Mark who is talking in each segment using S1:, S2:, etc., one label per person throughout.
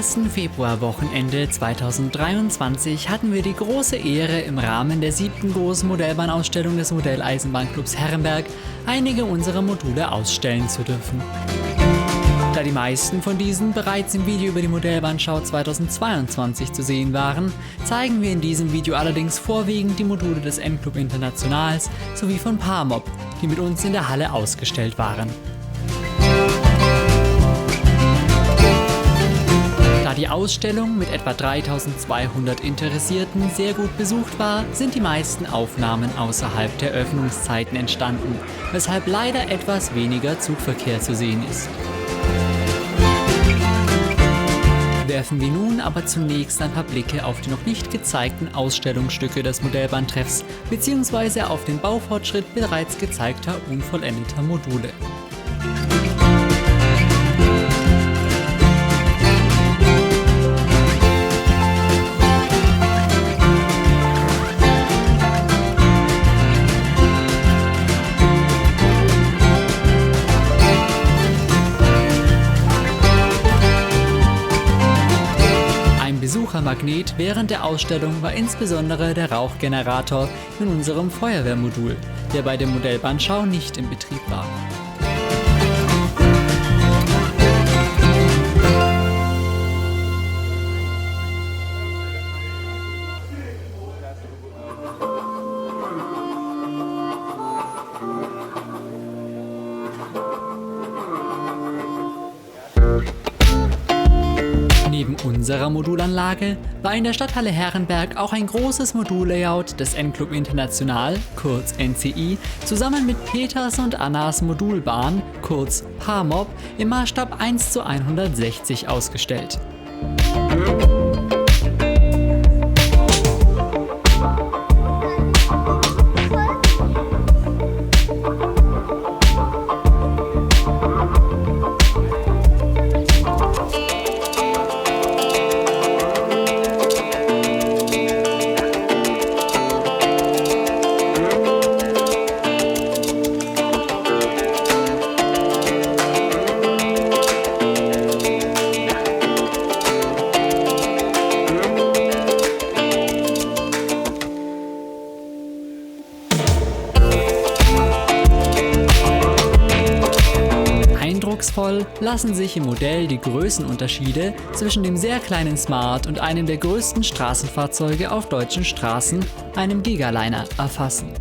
S1: ersten Februarwochenende 2023 hatten wir die große Ehre, im Rahmen der 7. großen Modellbahnausstellung des Modelleisenbahnclubs Herrenberg einige unserer Module ausstellen zu dürfen. Da die meisten von diesen bereits im Video über die Modellbahnschau 2022 zu sehen waren, zeigen wir in diesem Video allerdings vorwiegend die Module des M-Club Internationals sowie von Parmob, die mit uns in der Halle ausgestellt waren. Da die Ausstellung mit etwa 3200 Interessierten sehr gut besucht war, sind die meisten Aufnahmen außerhalb der Öffnungszeiten entstanden, weshalb leider etwas weniger Zugverkehr zu sehen ist. Werfen wir nun aber zunächst ein paar Blicke auf die noch nicht gezeigten Ausstellungsstücke des Modellbahntreffs bzw. auf den Baufortschritt bereits gezeigter unvollendeter Module. Besuchermagnet während der Ausstellung war insbesondere der Rauchgenerator in unserem Feuerwehrmodul, der bei der Modellbahnschau nicht in Betrieb war. Neben unserer Modulanlage war in der Stadthalle Herrenberg auch ein großes Modullayout des M-Club International, kurz NCI, zusammen mit Peters und Annas Modulbahn, kurz Parmob, im Maßstab 1:160 ausgestellt. Eindrucksvoll lassen sich im Modell die Größenunterschiede zwischen dem sehr kleinen Smart und einem der größten Straßenfahrzeuge auf deutschen Straßen, einem Gigaliner, erfassen.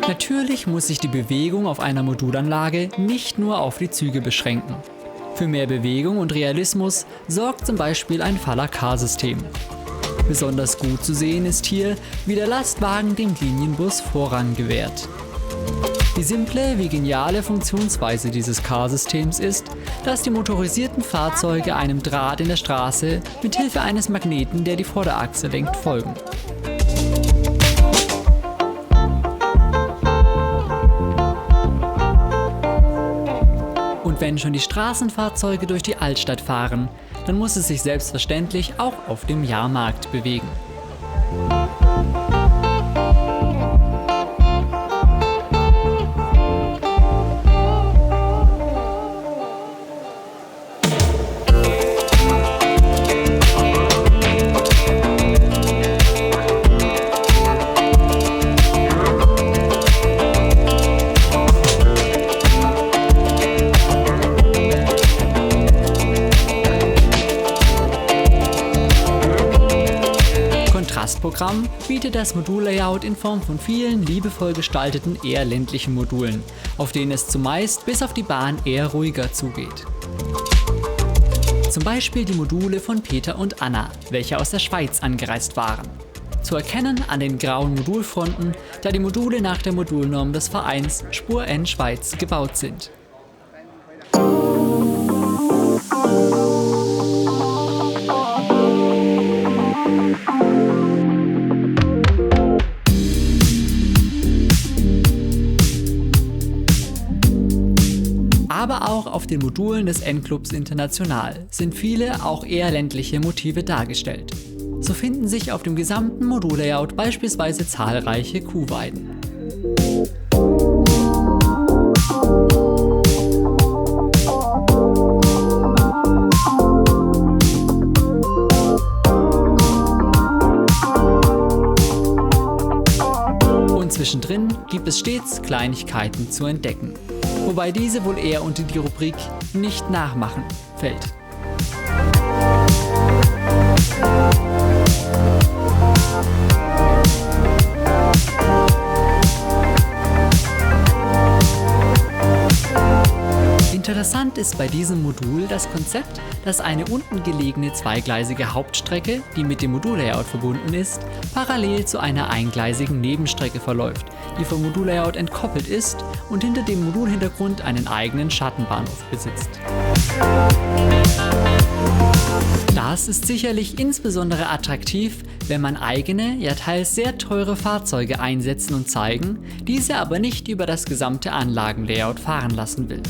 S1: Natürlich muss sich die Bewegung auf einer Modulanlage nicht nur auf die Züge beschränken. Für mehr Bewegung und Realismus sorgt zum Beispiel ein Faller-Car-System. Besonders gut zu sehen ist hier, wie der Lastwagen dem Linienbus Vorrang gewährt. Die simple wie geniale Funktionsweise dieses Car-Systems ist, dass die motorisierten Fahrzeuge einem Draht in der Straße mit Hilfe eines Magneten, der die Vorderachse lenkt, folgen. Und wenn schon die Straßenfahrzeuge durch die Altstadt fahren, dann muss es sich selbstverständlich auch auf dem Jahrmarkt bewegen. Programm bietet das Modullayout in Form von vielen liebevoll gestalteten, eher ländlichen Modulen, auf denen es zumeist bis auf die Bahn eher ruhiger zugeht. Zum Beispiel die Module von Peter und Anna, welche aus der Schweiz angereist waren. Zu erkennen an den grauen Modulfronten, da die Module nach der Modulnorm des Vereins Spur N Schweiz gebaut sind. auch auf den Modulen des N-Clubs International sind viele auch eher ländliche Motive dargestellt. So finden sich auf dem gesamten Modullayout beispielsweise zahlreiche Kuhweiden. Und zwischendrin gibt es stets Kleinigkeiten zu entdecken, wobei diese wohl eher unter die Rubrik „Nicht nachmachen" fällt. Interessant ist bei diesem Modul das Konzept, dass eine unten gelegene zweigleisige Hauptstrecke, die mit dem Modullayout verbunden ist, parallel zu einer eingleisigen Nebenstrecke verläuft, die vom Modullayout entkoppelt ist und hinter dem Modulhintergrund einen eigenen Schattenbahnhof besitzt. Das ist sicherlich insbesondere attraktiv, wenn man eigene, ja teils sehr teure Fahrzeuge einsetzen und zeigen, diese aber nicht über das gesamte Anlagenlayout fahren lassen will.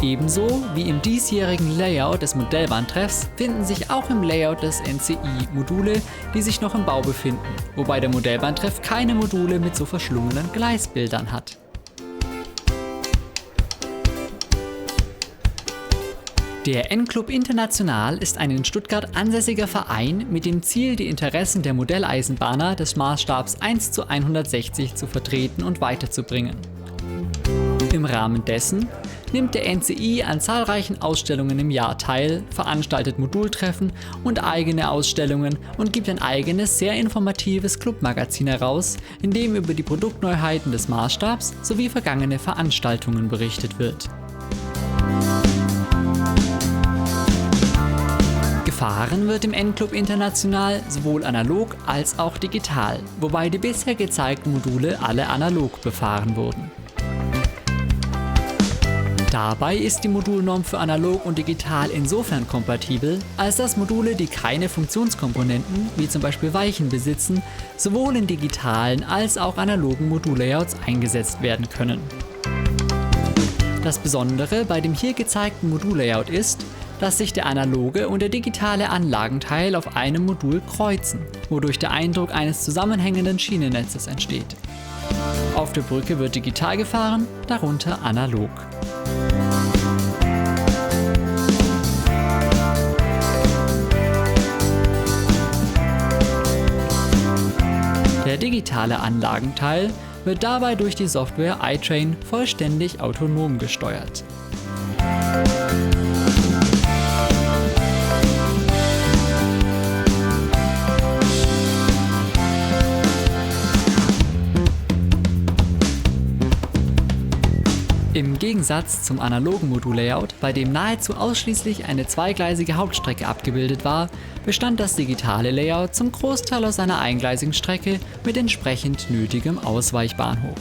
S1: Ebenso wie im diesjährigen Layout des Modellbahntreffs finden sich auch im Layout des NCI Module, die sich noch im Bau befinden, wobei der Modellbahntreff keine Module mit so verschlungenen Gleisbildern hat. Der N-Club International ist ein in Stuttgart ansässiger Verein mit dem Ziel, die Interessen der Modelleisenbahner des Maßstabs 1:160 zu vertreten und weiterzubringen. Im Rahmen dessen nimmt der NCI an zahlreichen Ausstellungen im Jahr teil, veranstaltet Modultreffen und eigene Ausstellungen und gibt ein eigenes, sehr informatives Clubmagazin heraus, in dem über die Produktneuheiten des Maßstabs sowie vergangene Veranstaltungen berichtet wird. Gefahren wird im N-Club International sowohl analog als auch digital, wobei die bisher gezeigten Module alle analog befahren wurden. Dabei ist die Modulnorm für analog und digital insofern kompatibel, als dass Module, die keine Funktionskomponenten, wie zum Beispiel Weichen besitzen, sowohl in digitalen als auch analogen Modullayouts eingesetzt werden können. Das Besondere bei dem hier gezeigten Modullayout ist, dass sich der analoge und der digitale Anlagenteil auf einem Modul kreuzen, wodurch der Eindruck eines zusammenhängenden Schienennetzes entsteht. Auf der Brücke wird digital gefahren, darunter analog. Der digitale Anlagenteil wird dabei durch die Software iTrain vollständig autonom gesteuert. Im Gegensatz zum analogen Modullayout, bei dem nahezu ausschließlich eine zweigleisige Hauptstrecke abgebildet war, bestand das digitale Layout zum Großteil aus einer eingleisigen Strecke mit entsprechend nötigem Ausweichbahnhof.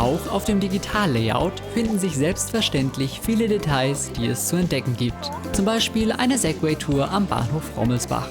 S1: Auch auf dem Digital-Layout finden sich selbstverständlich viele Details, die es zu entdecken gibt. Zum Beispiel eine Segway-Tour am Bahnhof Rommelsbach.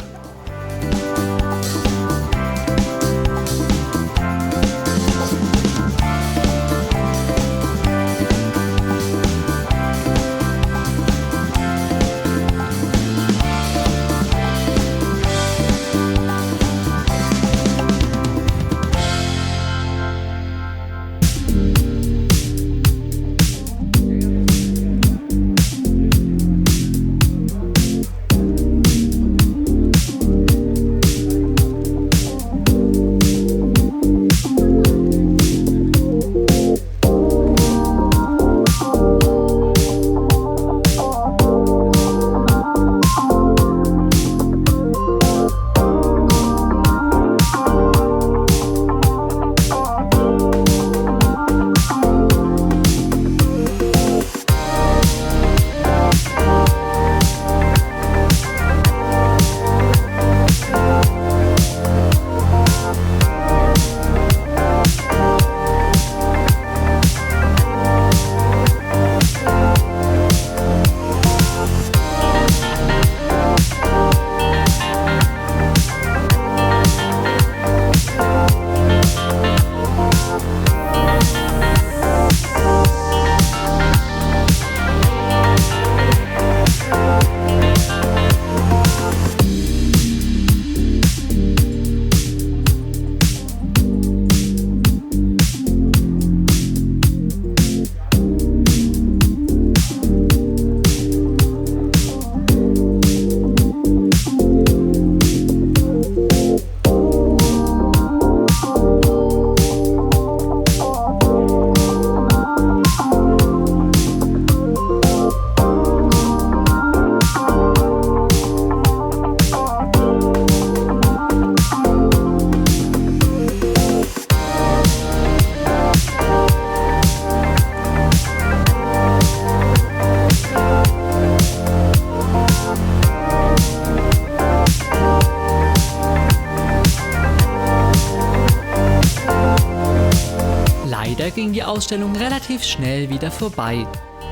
S1: Leider ging die Ausstellung relativ schnell wieder vorbei.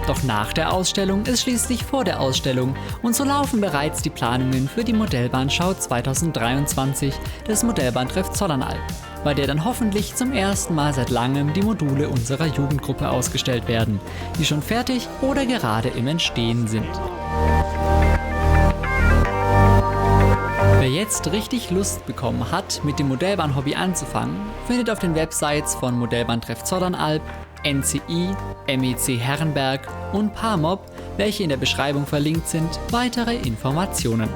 S1: Doch nach der Ausstellung ist schließlich vor der Ausstellung und so laufen bereits die Planungen für die Modellbahnschau 2023 des Modellbahntreff Zollernalb, bei der dann hoffentlich zum ersten Mal seit langem die Module unserer Jugendgruppe ausgestellt werden, die schon fertig oder gerade im Entstehen sind. Wer jetzt richtig Lust bekommen hat, mit dem Modellbahn-Hobby anzufangen, findet auf den Websites von Modellbahntreff Zollernalb, NCI, MEC Herrenberg und PAMOB, welche in der Beschreibung verlinkt sind, weitere Informationen.